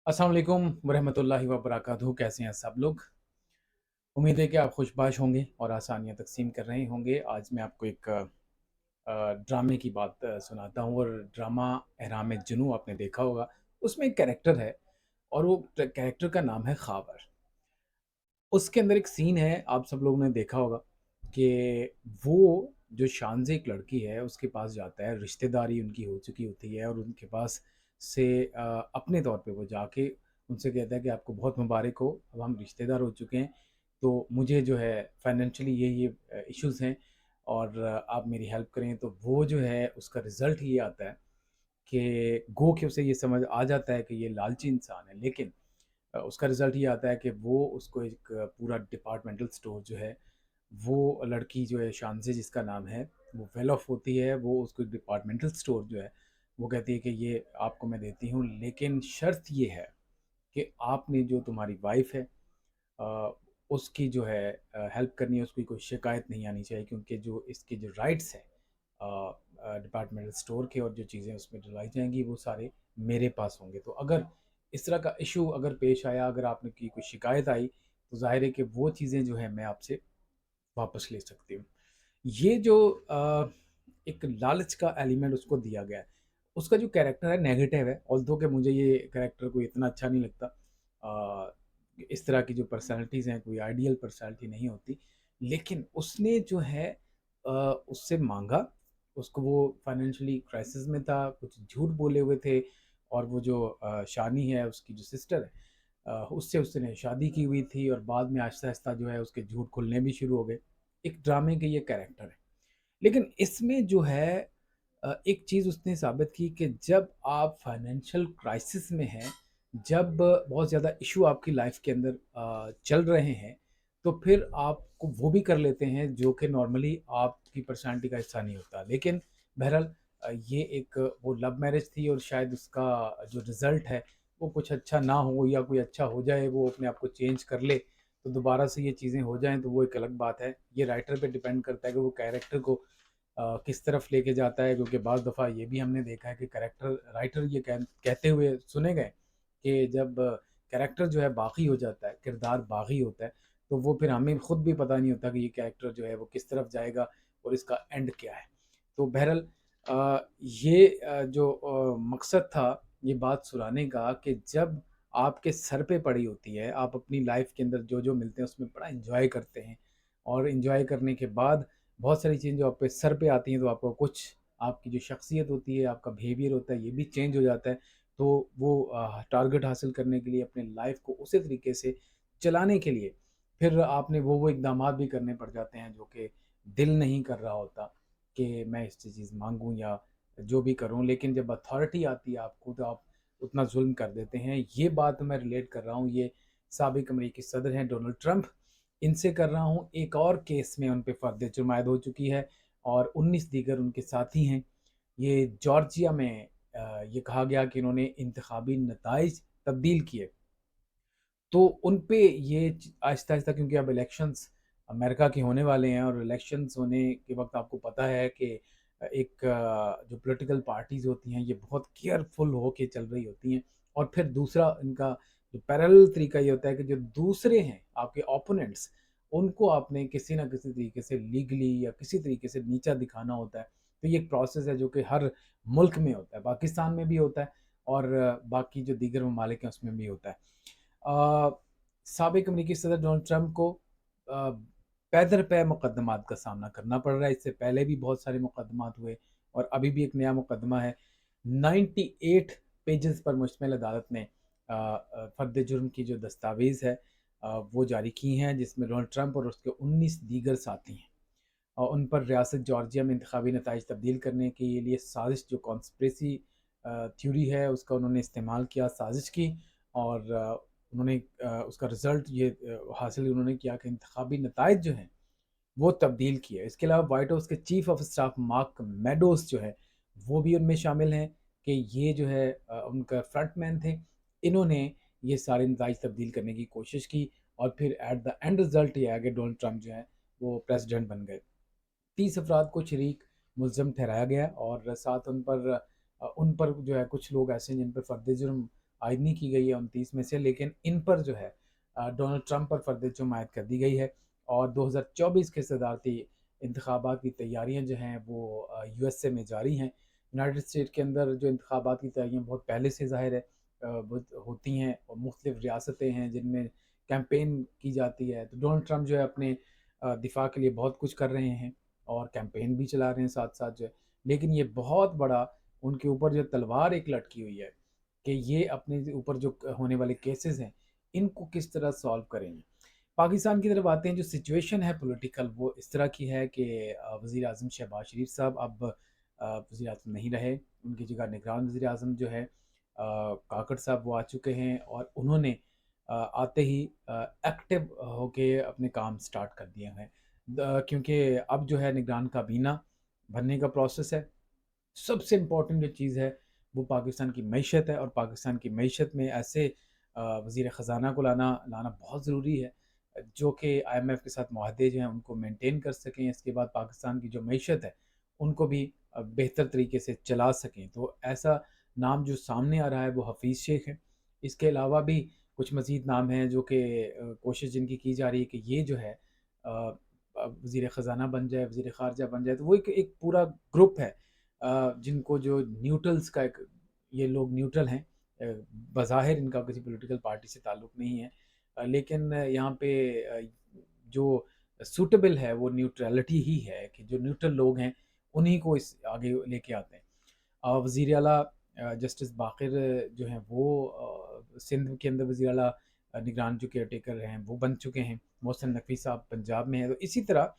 अस्सलाम वालेकुम वरहमतुल्लाहि वबरकातुहू। कैसे हैं सब लोग? उम्मीद है कि आप खुशबाश होंगे और आसानियाँ तक़सीम कर रहे होंगे। आज मैं आपको एक ड्रामे की बात सुनाता हूँ और ड्रामा एहराम जुनूँ आपने देखा होगा। उसमें एक कैरेक्टर है और वो कैरेक्टर का नाम है ख़ावर। उसके अंदर एक सीन है, आप सब लोगों ने देखा होगा कि वो जो शान से एक लड़की है, उसके पास जाता है, रिश्तेदारी उनकी हो चुकी होती है और उनके पास से अपने तौर पे वो जाके उनसे कहता है कि आपको बहुत मुबारक हो, अब हम रिश्तेदार हो चुके हैं, तो मुझे जो है फाइनेंशियली ये इश्यूज़ हैं और आप मेरी हेल्प करें। तो वो जो है उसका रिज़ल्ट ये आता है कि गो के उसे ये समझ आ जाता है कि ये लालची इंसान है, लेकिन उसका रिज़ल्ट ये आता है कि वो उसको एक पूरा डिपार्टमेंटल स्टोर जो है, वो लड़की जो है शानज़े जिसका नाम है, वो वेल ऑफ होती है, वो उसको एक डिपार्टमेंटल स्टोर जो है, वो कहती है कि ये आपको मैं देती हूँ, लेकिन शर्त ये है कि आपने जो तुम्हारी वाइफ़ है अ, उसकी जो है हेल्प करनी है, उसकी कोई शिकायत नहीं आनी चाहिए क्योंकि जो इसके जो राइट्स हैं डिपार्टमेंटल स्टोर के और जो चीज़ें उसमें डलवाई जाएँगी वो सारे मेरे पास होंगे। तो अगर इस तरह का इश्यू अगर पेश आया, अगर आपने की कोई शिकायत आई, तो ज़ाहिर है कि वो चीज़ें जो है मैं आपसे वापस ले सकती हूँ। ये जो एक लालच का एलिमेंट उसको दिया गया है, उसका जो कैरेक्टर है नेगेटिव है, ऑल्दो कि मुझे ये कैरेक्टर कोई इतना अच्छा नहीं लगता। इस तरह की जो पर्सनैलिटीज़ हैं, कोई आइडियल पर्सनैलिटी नहीं होती। लेकिन उसने जो है उससे माँगा, उसको वो फाइनेंशियली क्राइसिस में था, कुछ झूठ बोले हुए थे और वो जो शानी है, उसकी जो सिस्टर है उससे उसने शादी की हुई थी और बाद में आहिस्ता-आहिस्ता जो है उसके झूठ खुलने भी शुरू हो गए। एक ड्रामे के ये कैरेक्टर है। लेकिन इसमें जो है एक चीज़ उसने साबित की कि जब आप फाइनेंशियल क्राइसिस में हैं, जब बहुत ज़्यादा इश्यू आपकी लाइफ़ के अंदर चल रहे हैं, तो फिर आपको वो भी कर लेते हैं जो कि नॉर्मली आपकी पर्सनैलिटी का हिस्सा नहीं होता। लेकिन बहरहाल ये एक वो लव मैरिज थी और शायद उसका जो रिज़ल्ट है, वो कुछ अच्छा ना हो या कोई अच्छा हो जाए, वो अपने आप को चेंज कर ले, तो दोबारा से ये चीज़ें हो जाएँ, तो वो एक अलग बात है। ये राइटर पे डिपेंड करता है कि वो कैरेक्टर को किस तरफ लेके जाता है क्योंकि बाज़ दफ़ा ये भी हमने देखा है कि कैरेक्टर राइटर ये कहते हुए सुने गए कि जब कैरेक्टर जो है बागी हो जाता है, किरदार बागी होता है, तो वो फिर हमें खुद भी पता नहीं होता कि ये कैरेक्टर जो है वो किस तरफ जाएगा और इसका एंड क्या है। तो बहरहाल ये जो मकसद था ये बात सुनाने का कि जब आपके सर पे पड़ी होती है, आप अपनी लाइफ़ के अंदर जो-जो मिलते हैं उसमें बड़ा एन्जॉय करते हैं और एन्जॉय करने के बाद बहुत सारी चीज़ें जो आप पे सर पे आती हैं, तो आपको कुछ आपकी जो शख्सियत होती है, आपका बिहेवियर होता है, ये भी चेंज हो जाता है। तो वो टारगेट हासिल करने के लिए अपने लाइफ़ को उसी तरीके से चलाने के लिए फिर आपने वो इक़दामात भी करने पड़ जाते हैं, जो कि दिल नहीं कर रहा होता कि मैं इस चीज़ माँगूँ या जो भी करूँ। लेकिन जब अथॉरिटी आती है आपको, तो आप उतना ज़ुल्म कर देते हैं। ये बात मैं रिलेट कर रहा हूँ, ये साबिक़ अमरीकी सदर हैं डोनाल्ड ट्रंप, इनसे कर रहा हूँ। एक और केस में उन पे फ़र्द जुर्म आयद हो चुकी है और 19 दीगर उनके साथी हैं। ये जॉर्जिया में ये कहा गया कि इन्होंने इंतखाबी नताइज तब्दील किए। तो उन पे ये आहिस्ता-आहिस्ता क्योंकि अब इलेक्शंस अमेरिका के होने वाले हैं और इलेक्शंस होने के वक़्त आपको पता है कि एक जो पॉलिटिकल पार्टीज़ होती हैं, ये बहुत केयरफुल होके चल रही होती हैं और फिर दूसरा इनका जो पैरेलल तरीका ये होता है कि जो दूसरे हैं, आपके ओपोनेंट्स, उनको आपने किसी न किसी तरीके से लीगली या किसी तरीके से नीचा दिखाना होता है। तो ये एक प्रोसेस है जो कि हर मुल्क में होता है, पाकिस्तान में भी होता है और बाकी जो दीगर ममालिक हैं, उसमें भी होता है। साबिक अमरीकी सदर डोनाल्ड ट्रंप को पै-दर-पै मुकदमात का सामना करना पड़ रहा है। इससे पहले भी बहुत सारे मुकदमात हुए और अभी भी एक नया मुकदमा है। 98 पेजेज़ पर मुश्तमिल अदालत ने फ़र्द जुर्म की जो दस्तावेज़ है वो जारी की हैं, जिसमें डोनाल्ड ट्रंप और उसके 19 दीगर साथी हैं। उन पर रियासत जॉर्जिया में इंतखाबी नताइज तब्दील करने के लिए साजिश जो कॉन्स्पिरेसी थ्योरी है, उसका उन्होंने इस्तेमाल किया साजिश की और उन्होंने उसका रिज़ल्ट ये हासिल उन्होंने किया कि इंतखाबी नताइज जो हैं, वो तब्दील किए। इसके अलावा व्हाइट हाउस के chief of staff mark meadows जो है, वो भी उनमें शामिल हैं कि ये जो है उनका फ्रंटमैन थे। इन्होंने ये सारे नताइज तब्दील करने की कोशिश की और फिर एट द एंड रिज़ल्ट ये आया कि डोनाल्ड ट्रंप जो हैं, वो प्रेसिडेंट बन गए। 30 अफराद को शरीक मुल्ज़म ठहराया गया और साथ उन पर जो है कुछ लोग ऐसे हैं जिन पर फ़र्द जुर्म आयद नहीं की गई है 29 में से, लेकिन इन पर जो है डोनाल्ड ट्रंप पर फर्द जुर्म आयद कर दी गई है। और 2024 के सदारती इंतखाबात की तैयारियां जो हैं वो यूएसए में जारी हैं। यूनाइटेड स्टेट के अंदर जो इंतखाबात की तैयारियां बहुत पहले से ज़ाहिर है वो होती हैं, और मुख्तलिफ़ रियासतें हैं जिनमें कैंपेन की जाती है। तो डोनाल्ड ट्रंप जो है अपने दिफा के लिए बहुत कुछ कर रहे हैं और कैंपेन भी चला रहे हैं साथ साथ जो है। लेकिन ये बहुत बड़ा उनके ऊपर जो तलवार एक लटकी हुई है कि ये अपने ऊपर जो होने वाले केसेस हैं इनको किस तरह सॉल्व करेंगे। पाकिस्तान की तरफ आते हैं, जो सिचुएशन है पॉलिटिकल वो इस तरह की है कि वज़ीर आज़म शहबाज शरीफ साहब अब वज़ीर आज़म नहीं रहे। उनकी जगह निगरान वज़ीर आज़म जो है काकड़ साहब वो आ चुके हैं, और उन्होंने आते ही एक्टिव होके अपने काम स्टार्ट कर दिए हैं। क्योंकि अब जो है निगरान काबीना बनने का प्रोसेस है। सबसे इम्पोर्टेंट जो चीज़ है वो पाकिस्तान की मईशत है, और पाकिस्तान की मईशत में ऐसे वज़ीर ख़ज़ाना को लाना लाना बहुत ज़रूरी है जो कि आईएमएफ के साथ मुआहदे जो हैं उनको मेंटेन कर सकें। इसके बाद पाकिस्तान की जो मईशत है उनको भी बेहतर तरीके से चला सकें। तो ऐसा नाम जो सामने आ रहा है वो हफीज़ शेख है। इसके अलावा भी कुछ मज़ीद नाम हैं जो कि कोशिश जिनकी की जा रही है कि ये जो है वज़ीर ख़ज़ाना बन जाए, वज़ीर ख़ारजा बन जाए। तो वो एक एक पूरा ग्रुप है जिनको जो न्यूट्रल्स का एक, ये लोग न्यूट्रल हैं, बज़ाहिर इनका किसी पॉलिटिकल पार्टी से ताल्लुक़ नहीं है, लेकिन यहाँ पे जो सूटेबल है वो न्यूट्रलिटी ही है कि जो न्यूट्रल लोग हैं उन्हीं को इस आगे लेके आते हैं। वज़ीर आला जस्टिस बाक़िर जो हैं वो सिंध के अंदर वज़ीर आला निगरान जो केयर टेकर हैं वो बन चुके हैं। मोहसिन नकवी साहब पंजाब में हैं। तो इसी तरह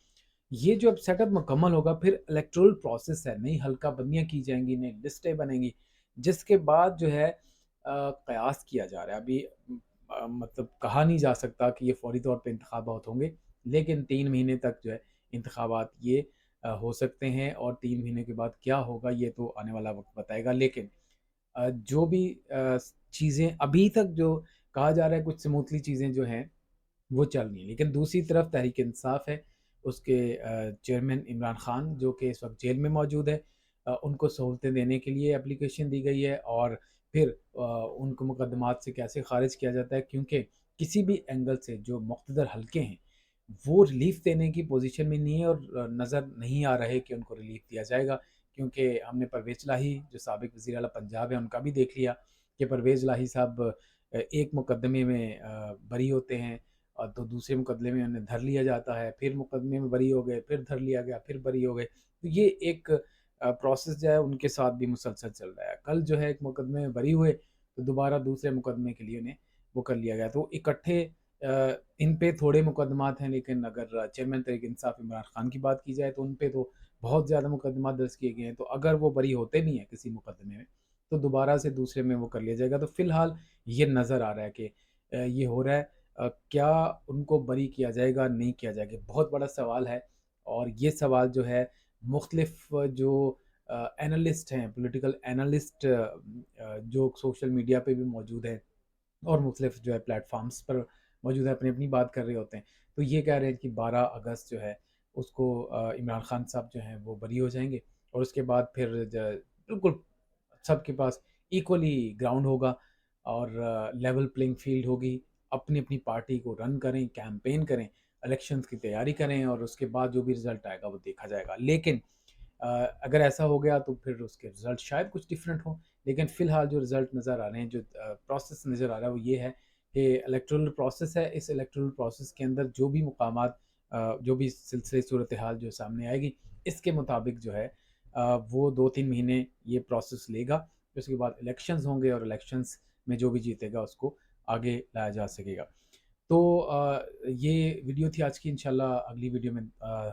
ये जो अब सेटअप मुकम्मल होगा, फिर इलेक्टोरल प्रोसेस है, नई हल्का बंदियाँ की जाएंगी, नई लिस्टें बनेंगी, जिसके बाद जो है कयास किया जा रहा है अभी। मतलब कहा नहीं जा सकता कि ये फौरी तौर पे इंतखाबात होंगे, लेकिन 3 महीने तक जो है इंतखाबात ये हो सकते हैं, और 3 महीने के बाद क्या होगा ये तो आने वाला वक्त बताएगा। लेकिन जो भी चीज़ें अभी तक जो कहा जा रहा है, कुछ स्मूथली चीज़ें जो हैं वो चल रही हैं। लेकिन दूसरी तरफ तहरीक इंसाफ है, उसके चेयरमैन इमरान खान जो कि इस वक्त जेल में मौजूद है, उनको सहूलतें देने के लिए एप्लीकेशन दी गई है, और फिर उनको मुकदमात से कैसे खारिज किया जाता है, क्योंकि किसी भी एंगल से जो मुक़्तदर हल्के हैं वो रिलीफ देने की पोजीशन में नहीं है, और नज़र नहीं आ रहे कि उनको रिलीफ दिया जाएगा। क्योंकि हमने परवेज़ लाही जो साबिक़ वज़ीर आला पंजाब है उनका भी देख लिया कि परवेज़ लाही साहब एक मुकदमे में बरी होते हैं, और तो दूसरे मुकदमे में उन्हें धर लिया जाता है, फिर मुकदमे में बरी हो गए, फिर धर लिया गया, फिर बरी हो गए। तो ये एक प्रोसेस जो है उनके साथ भी मुसलसल चल रहा है। कल जो है एक मुकदमे में बरी हुए, तो दोबारा दूसरे मुकदमे के लिए उन्हें वो कर लिया गया। तो इकट्ठे इन पे थोड़े मुकदमात हैं, लेकिन अगर चेयरमैन तहरीक इंसाफ इमरान खान की बात की जाए तो उन पे तो बहुत ज़्यादा मुकदमा दर्ज किए गए हैं। तो अगर वो बरी होते भी हैं किसी मुकदमे में, तो दोबारा से दूसरे में वो कर लिया जाएगा। तो फ़िलहाल ये नज़र आ रहा है कि ये हो रहा है। क्या उनको बरी किया जाएगा, नहीं किया जाएगा? बहुत बड़ा सवाल है, और ये सवाल जो है मुख्तलिफ जो एनालिस्ट हैं, पॉलिटिकल एनालिस्ट जो सोशल मीडिया पे भी मौजूद हैं और मुख्तलिफ जो है प्लेटफॉर्म्स पर मौजूद है, अपनी अपनी बात कर रहे होते हैं। तो ये कह रहे हैं कि 12 अगस्त जो है उसको इमरान खान साहब जो हैं वो बरी हो जाएंगे, और उसके बाद फिर बिल्कुल सबके पास इक्वली ग्राउंड होगा, और लेवल प्लेइंग फील्ड होगी। अपनी अपनी पार्टी को रन करें, कैंपेन करें, इलेक्शंस की तैयारी करें, और उसके बाद जो भी रिज़ल्ट आएगा वो देखा जाएगा। लेकिन अगर ऐसा हो गया तो फिर उसके रिज़ल्ट शायद कुछ डिफरेंट हों। लेकिन फ़िलहाल जो रिज़ल्ट नज़र आ रहे हैं, जो प्रोसेस नज़र आ रहा है वो ये है कि इलेक्टोरल प्रोसेस है। इस इलेक्टोरल प्रोसेस के अंदर जो भी मुकामात जो भी सिलसिले सूरत हाल जो सामने आएगी, इसके मुताबिक जो है वो 2-3 महीने ये प्रोसेस लेगा। फिर उसके बाद इलेक्शंस होंगे, और इलेक्शंस में जो भी जीतेगा उसको आगे लाया जा सकेगा। तो ये वीडियो थी आज की। इंशाल्लाह अगली वीडियो में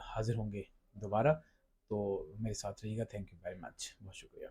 हाज़िर होंगे दोबारा। तो मेरे साथ रहिएगा। Thank you very much. बहुत शुक्रिया।